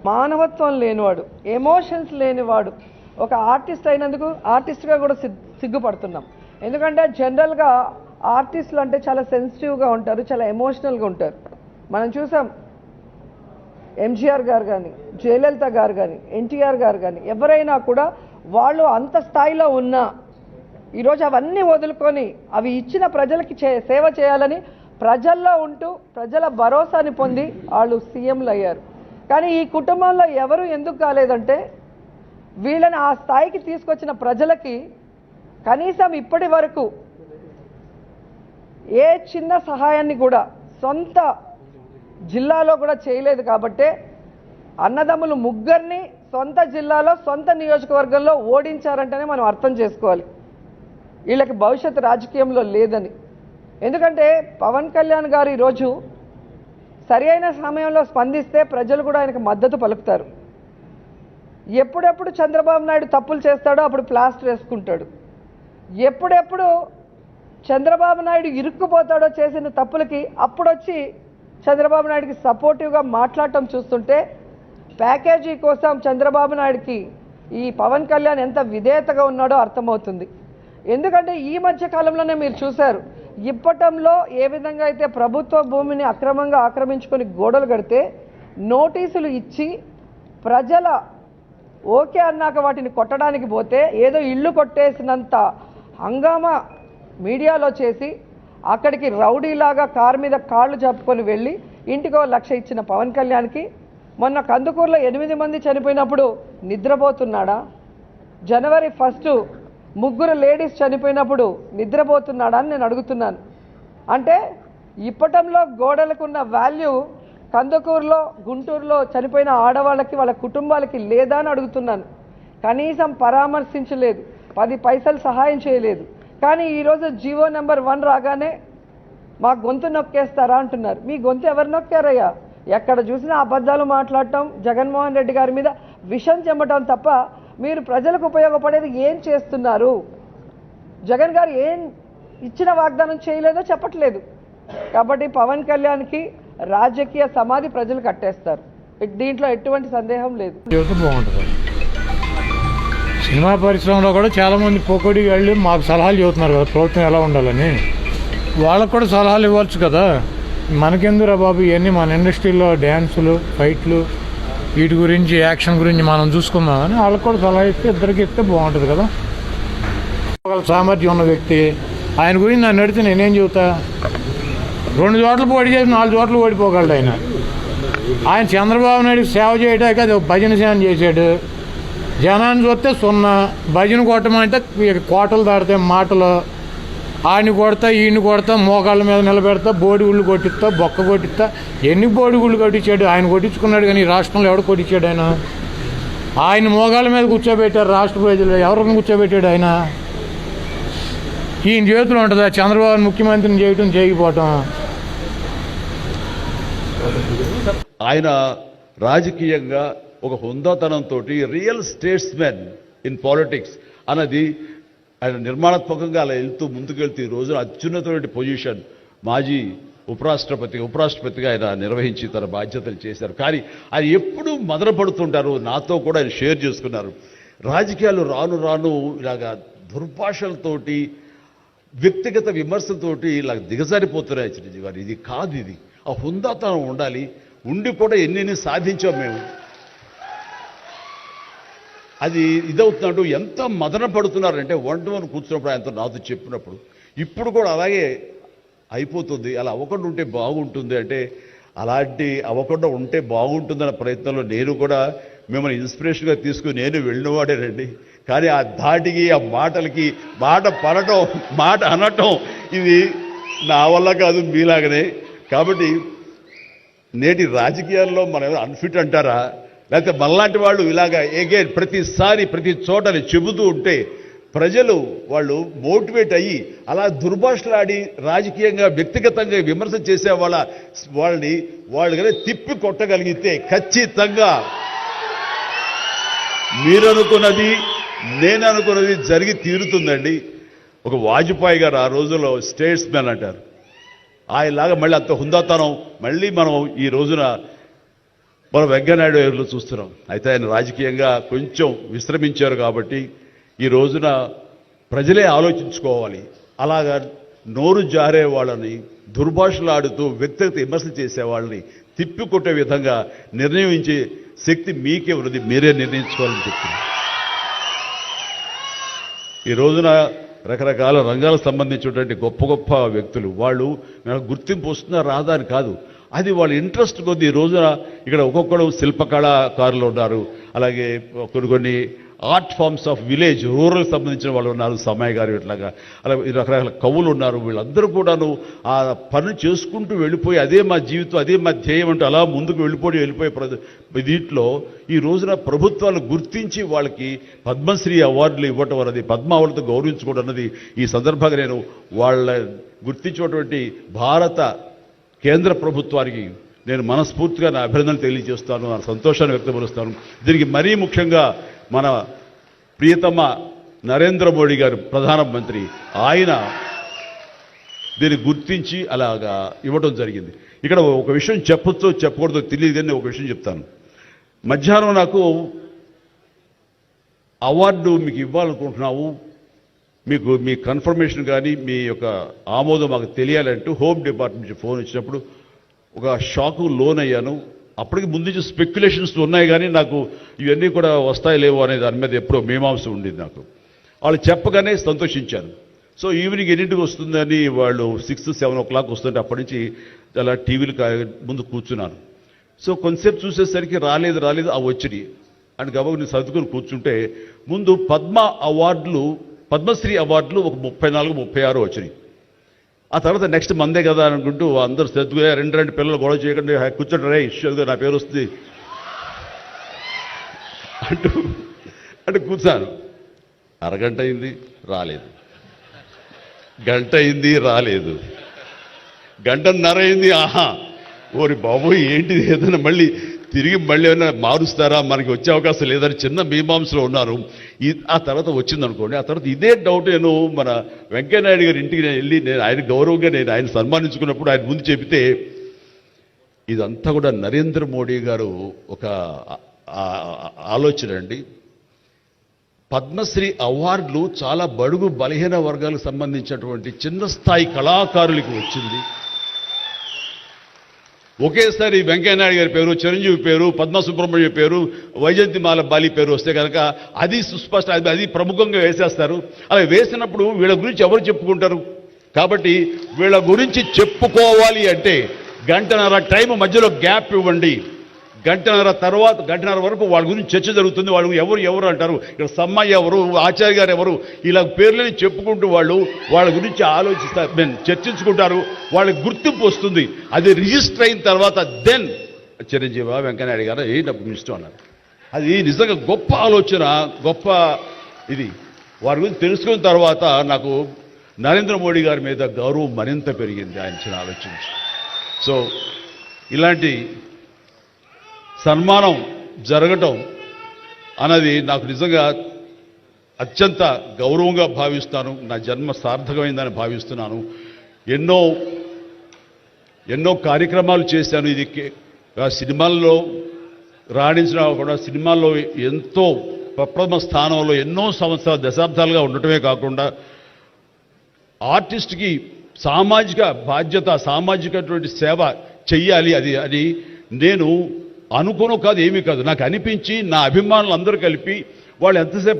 మానవత్వం లేనివాడు, ఎమోషన్స్ లేనివాడు ఒక ఆర్టిస్ట్ అయినందుకు ఆర్టిస్ట్గా కూడా సిగ్గుపడుతున్నాం. ఎందుకంటే జనరల్గా ఆర్టిస్టులు అంటే చాలా సెన్సిటివ్గా ఉంటారు, చాలా ఎమోషనల్గా ఉంటారు. మనం చూసాం ఎంజీఆర్ గారు కానీ, జయలలిత గారు కానీ, ఎన్టీఆర్ గారు కానీ, ఎవరైనా కూడా వాళ్ళు అంత స్థాయిలో ఉన్నా ఈరోజు అవన్నీ వదులుకొని అవి ఇచ్చిన ప్రజలకి సేవ చేయాలని ప్రజల్లో ఉంటూ ప్రజల భరోసాని పొంది వాళ్ళు సీఎంలు అయ్యారు. కానీ ఈ కుటుంబంలో ఎవరు ఎందుకు కాలేదంటే వీళ్ళని ఆ స్థాయికి తీసుకొచ్చిన ప్రజలకి కనీసం ఇప్పటి వరకు ఏ చిన్న సహాయాన్ని కూడా సొంత జిల్లాలో కూడా చేయలేదు. కాబట్టే అన్నదమ్ములు ముగ్గురిని సొంత జిల్లాలో సొంత నియోజకవర్గంలో ఓడించారంటేనే మనం అర్థం చేసుకోవాలి వీళ్ళకి భవిష్యత్తు రాజకీయంలో లేదని. ఎందుకంటే పవన్ కళ్యాణ్ గారు ఈరోజు సరి అయిన సమయంలో స్పందిస్తే ప్రజలు కూడా ఆయనకు మద్దతు పలుకుతారు. ఎప్పుడెప్పుడు చంద్రబాబు నాయుడు తప్పులు చేస్తాడో అప్పుడు ప్లాస్టర్ వేసుకుంటాడు. ఎప్పుడెప్పుడు చంద్రబాబు నాయుడు ఇరుక్కుపోతాడో చేసిన తప్పులకి అప్పుడొచ్చి చంద్రబాబు నాయుడికి సపోర్టివ్గా మాట్లాడటం చూస్తుంటే ప్యాకేజీ కోసం చంద్రబాబు నాయుడికి ఈ పవన్ కళ్యాణ్ ఎంత విధేయతగా ఉన్నాడో అర్థమవుతుంది. ఎందుకంటే ఈ మధ్య కాలంలోనే మీరు చూశారు ఇప్పటంలో ఏ విధంగా అయితే ప్రభుత్వ భూమిని అక్రమంగా ఆక్రమించుకొని గోడలు కడితే నోటీసులు ఇచ్చి ప్రజల ఓకే అన్నాక వాటిని కొట్టడానికి పోతే ఏదో ఇల్లు కొట్టేసినంత హంగామా మీడియాలో చేసి అక్కడికి రౌడీలాగా కారు మీద కాళ్ళు చెప్పుకొని వెళ్ళి ఇంటికో 1,00,000 ఇచ్చిన పవన్ కళ్యాణ్కి మొన్న కందుకూరులో 8 మంది చనిపోయినప్పుడు నిద్రపోతున్నాడా? జనవరి 1 3 లేడీస్ చనిపోయినప్పుడు నిద్రపోతున్నాడా అని నేను అడుగుతున్నాను. అంటే ఇప్పటంలో గోడలకున్న వాల్యూ కందుకూరులో గుంటూరులో చనిపోయిన ఆడవాళ్ళకి వాళ్ళ కుటుంబాలకి లేదా అని అడుగుతున్నాను. కనీసం పరామర్శించలేదు, 10 పైసలు సహాయం చేయలేదు. కానీ ఈరోజు జీవో నెంబర్ 1 రాగానే మా గొంతు నొక్కేస్తారా అంటున్నారు. మీ గొంతు ఎవరు నొక్కారయ్యా? ఎక్కడ చూసినా అబద్ధాలు మాట్లాడటం, జగన్మోహన్ రెడ్డి గారి మీద విషం చెమ్మటం తప్ప మీరు ప్రజలకు ఉపయోగపడేది ఏం చేస్తున్నారు? జగన్ గారు ఏం ఇచ్చిన వాగ్దానం చేయలేదో చెప్పట్లేదు. కాబట్టి పవన్ కళ్యాణ్కి రాజకీయ సమాధి ప్రజలు కట్టేస్తారు, దీంట్లో ఎటువంటి సందేహం లేదు. బాగుంటుంది. సినిమా పరిశ్రమలో కూడా చాలామంది పోకోడి వాళ్ళు మాకు సలహాలు చెబుతున్నారు కదా ప్రభుత్వం ఎలా ఉండాలని. వాళ్ళకు కూడా సలహాలు ఇవ్వచ్చు కదా. మనకెందురా బాబు ఇవన్నీ, మన ఇండస్ట్రీలో డ్యాన్సులు, ఫైట్లు, వీటి గురించి, యాక్షన్ గురించి మనం చూసుకుందామని వాళ్ళకు కూడా సలహా ఇస్తే ఇద్దరికి ఇస్తే బాగుంటుంది కదా. ఒక సామర్థ్యం ఉన్న వ్యక్తి, ఆయన గురించి నన్ను అడిగితే నేనేం చెబుతా? 2 చోట్ల పోటీ చేసి 4 చోట్ల ఓడిపోగలడు ఆయన. ఆయన చంద్రబాబు నాయుడు సేవ చేయడానికి అది భజన సేవ చేశాడు. జనాన్ని చూస్తే 0, భజన కొట్టమంటే కోటలు దాడితే మాటలు, ఆడిని కొడతా ఈయన్ని కొడతా, మోకాళ్ళ మీద నిలబెడతా, బోడి గుళ్ళు కొట్టిస్తా, బొక్క కొట్టిస్తా. ఎన్ని బోడి గుళ్ళు కొట్టించాడు? ఆయన కొట్టించుకున్నాడు కానీ ఈ రాష్ట్రంలో ఎవడు కొట్టించాడు? ఆయన మోకాళ్ళ మీద కూర్చోబెట్టారు రాష్ట్ర ప్రజలు. ఎవరిని కూర్చోబెట్టాడు ఆయన? ఈయన చేతులు ఉంటుందా చంద్రబాబు ముఖ్యమంత్రిని చేయటం, చేయకపోవటం? ఆయన రాజకీయంగా ఒక హుందాతనంతో రియల్ స్టేట్స్మెన్ ఇన్ పాలిటిక్స్ అన్నది ఆయన నిర్మాణాత్మకంగా అలా ముందుకెళ్తూ ఈ రోజున అత్యున్నతమైన పొజిషన్ మాజీ ఉపరాష్ట్రపతిగా ఆయన నిర్వహించి తన బాధ్యతలు చేశారు. కానీ ఆయన ఎప్పుడూ మదనపడుతుంటారు. నాతో కూడా ఆయన షేర్ చేసుకున్నారు. రాజకీయాలు రాను రాను ఇలాగా దుర్భాషలతోటి, వ్యక్తిగత విమర్శలతోటి ఇలా దిగజారిపోతున్నాయి చిరంజీవి గారు. ఇది కాదు, ఇది ఆ హుందాతనం ఉండాలి. ఉండి కూడా ఎన్ని సాధించాం మేము. అది ఇదవుతున్నట్టు ఎంత మదన పడుతున్నారంటే 1-to-1 కూర్చున్నప్పుడు ఆయనతో నాతో చెప్పినప్పుడు ఇప్పుడు కూడా అలాగే అయిపోతుంది. అలా అవ్వకుండా ఉంటే బాగుంటుంది అంటే, అలాంటి అవ్వకుండా ఉంటే బాగుంటుందన్న ప్రయత్నంలో నేను కూడా మిమ్మల్ని ఇన్స్పిరేషన్గా తీసుకుని నేను వెళ్ళినవాడేనండి. కానీ ఆ ధాటికి, ఆ మాటలకి, మాట పడటం, మాట అనటం ఇది నా వల్ల కాదు, మీలాగనే. కాబట్టి నేటి రాజకీయాల్లో మనం అన్ఫిట్ అంటారా? లేకపోతే మనలాంటి వాళ్ళు ఇలాగా ఎగైన్ ప్రతిసారి ప్రతి చోటని చెబుతూ ఉంటే ప్రజలు వాళ్ళు మోటివేట్ అయ్యి అలా దుర్భాషలాడి రాజకీయంగా వ్యక్తిగతంగా విమర్శ చేసే వాళ్ళు కనుక తిప్పి కొట్టగలిగితే ఖచ్చితంగా మీరనుకున్నది నేను అనుకున్నది జరిగి తీరుతుందండి. ఒక వాజ్పేయి గారు ఆ రోజుల్లో స్టేట్స్మెన్ అంటారు. ఆయనలాగా మళ్ళీ అంత హుందాతనం మళ్ళీ మనం ఈ రోజున మనం వెంకయ్యనాయుడు గారిలో చూస్తున్నాం. అయితే ఆయన రాజకీయంగా కొంచెం విశ్రమించారు కాబట్టి ఈ రోజున ప్రజలే ఆలోచించుకోవాలి. అలాగా నోరు జారే వాళ్ళని, దుర్భాషలాడుతూ వ్యక్తిగత విమర్శలు చేసే వాళ్ళని తిప్పికొట్టే విధంగా నిర్ణయించే శక్తి మీకే ఉన్నది, మీరే నిర్ణయించుకోవాలని చెప్తున్నారు. ఈ రోజున రకరకాల రంగాలకు సంబంధించినటువంటి గొప్ప గొప్ప వ్యక్తులు వాళ్ళు గుర్తింపు వస్తుందా రాదా అని కాదు, అది వాళ్ళ ఇంట్రెస్ట్ కొద్ది. ఈ రోజున ఇక్కడ ఒక్కొక్కడు శిల్పకళాకారులు ఉన్నారు, అలాగే కొన్ని art forms of village rural సంబంధించిన వాళ్ళు ఉన్నారు, సమయ గారు ఇట్లాగా అలా రకరకాల కవులు ఉన్నారు. వీళ్ళందరూ కూడాను ఆ పనులు చేసుకుంటూ వెళ్ళిపోయి అదే మా జీవితం, అదే మా ధ్యేయం అంటూ అలా ముందుకు వెళ్ళిపోయే దీంట్లో ఈ రోజున ప్రభుత్వాలు గుర్తించి వాళ్ళకి పద్మశ్రీ అవార్డులు ఇవ్వటం అన్నది, పద్మ అవార్డుతో గౌరవించుకోవడం అన్నది ఈ సందర్భంగా నేను వాళ్ళ గుర్తించినటువంటి భారత కేంద్ర ప్రభుత్వానికి నేను మనస్ఫూర్తిగా నా అభినందనలు తెలియజేస్తాను, నా సంతోషాన్ని వ్యక్తపరుస్తాను. దీనికి మరీ ముఖ్యంగా మన ప్రియతమ నరేంద్ర మోడీ గారు ప్రధానమంత్రి, ఆయన దీన్ని గుర్తించి అలాగా ఇవ్వడం జరిగింది. ఇక్కడ ఒక విషయం చెప్పొచ్చో చెప్పకూడదో తెలియదు కానీ ఒక విషయం చెప్తాను. మధ్యాహ్నం నాకు అవార్డు మీకు ఇవ్వాలనుకుంటున్నాము, మీకు మీ కన్ఫర్మేషన్ కానీ మీ యొక్క ఆమోదం మాకు తెలియాలంటూ హోమ్ డిపార్ట్మెంట్ నుంచి ఫోన్ వచ్చినప్పుడు ఒక షాకు లోన్ అయ్యాను. అప్పటికి ముందు నుంచి స్పెక్యులేషన్స్ ఉన్నాయి కానీ నాకు ఇవన్నీ కూడా వస్తాయి లేవు అనే దాని మీద ఎప్పుడో మీమాంస ఉండేది నాకు. వాళ్ళు చెప్పగానే సంతోషించాను. సో ఈవినింగ్ ఎన్నింటికి వస్తుందని వాళ్ళు 6-7 o'clock వస్తుంటే అప్పటి నుంచి అలా టీవీలు ముందు కూర్చున్నాను. సో కొంతసేపు చూసేసరికి రాలేదు ఆ వచ్చినాయి అని గబగ నేను సర్దుకొని కూర్చుంటే ముందు పద్మశ్రీ అవార్డులు ఒక 34-36 వచ్చినాయి. ఆ తర్వాత నెక్స్ట్ మందే కదా అనుకుంటూ అందరూ సర్దుగా రెండు పిల్లలు గొడవ చేయకుండా కూర్చోండి రే ఇష్యూగా నా పేరు వస్తుంది అంటే కూర్చాను. అరగంట అయింది రాలేదు, గంట అయింది రాలేదు, గంటన్నర అయింది. ఆహా ఓరి బాబోయ్ ఏంటిది, ఏదైనా మళ్ళీ ఏమైనా మారుస్తారా, మనకి వచ్చే అవకాశం లేదని చిన్న మీమాంసలో ఉన్నారు. ఆ తర్వాత వచ్చిందనుకోండి. ఆ తర్వాత ఇదే డౌట్ నేను మన వెంకయ్యనాయుడు గారి ఇంటికి వెళ్ళి నేను ఆయన గౌరవంగా ఆయన సన్మానించుకున్నప్పుడు ఆయన ముందు చెబితే ఇదంతా కూడా నరేంద్ర మోడీ గారు ఒక ఆలోచన అండి. పద్మశ్రీ అవార్డులు చాలా బడుగు బలహీన వర్గాలకు సంబంధించినటువంటి చిన్న స్థాయి కళాకారులకు వచ్చింది. ఒకేసారి వెంకయ్యనాయుడు గారి పేరు, చిరంజీవి పేరు, పద్మ సుబ్రహ్మణ్యం పేరు, వైజయంతిమాల బాలి పేరు వస్తే కనుక అది సుస్పష్ట, అది ప్రముఖంగా వేసేస్తారు. అలా వేసినప్పుడు వీళ్ళ గురించి ఎవరు చెప్పుకుంటారు? కాబట్టి వీళ్ళ గురించి చెప్పుకోవాలి అంటే గంటన్నర టైం మధ్యలో గ్యాప్ ఇవ్వండి. గంటన్నర వరకు వాళ్ళ గురించి చర్చ జరుగుతుంది. వాళ్ళు ఎవరు అంటారు, ఇక్కడ సమ్మయ్య ఎవరు, ఆచార్య గారు ఎవరు, ఇలా పేర్లని చెప్పుకుంటూ వాళ్ళ గురించి ఆలోచిస్తారు, చర్చించుకుంటారు. వాళ్ళకి గుర్తింపు వస్తుంది. అది రిజిస్టర్ అయిన తర్వాత దెన్ చిరంజీవి వెంకయ్యనాయుడు గారు డబ్బు ఇష్టం అన్నారు. అది నిజంగా గొప్ప ఆలోచన, గొప్ప ఇది. వారి గురించి తెలుసుకున్న తర్వాత నాకు నరేంద్ర మోడీ గారి మీద గౌరవం మరింత పెరిగింది ఆయన చిన్న ఆలోచించి. సో ఇలాంటి సన్మానం జరగటం అన్నది నాకు నిజంగా అత్యంత గౌరవంగా భావిస్తాను. నా జన్మ సార్థకమైందని భావిస్తున్నాను. ఎన్నో కార్యక్రమాలు చేశాను. ఇది సినిమాల్లో రాణించిన కూడా సినిమాల్లో ఎంతో ప్రప్రథమ స్థానంలో ఎన్నో సంవత్సరాలు దశాబ్దాలుగా ఉండటమే కాకుండా ఆర్టిస్ట్కి సామాజిక బాధ్యత, సామాజికటువంటి సేవ చెయ్యాలి. అది నేను అనుకోను కాదు, ఏమీ కాదు, నాకు అనిపించి నా అభిమానులు అందరూ కలిపి వాళ్ళు ఎంతసేపు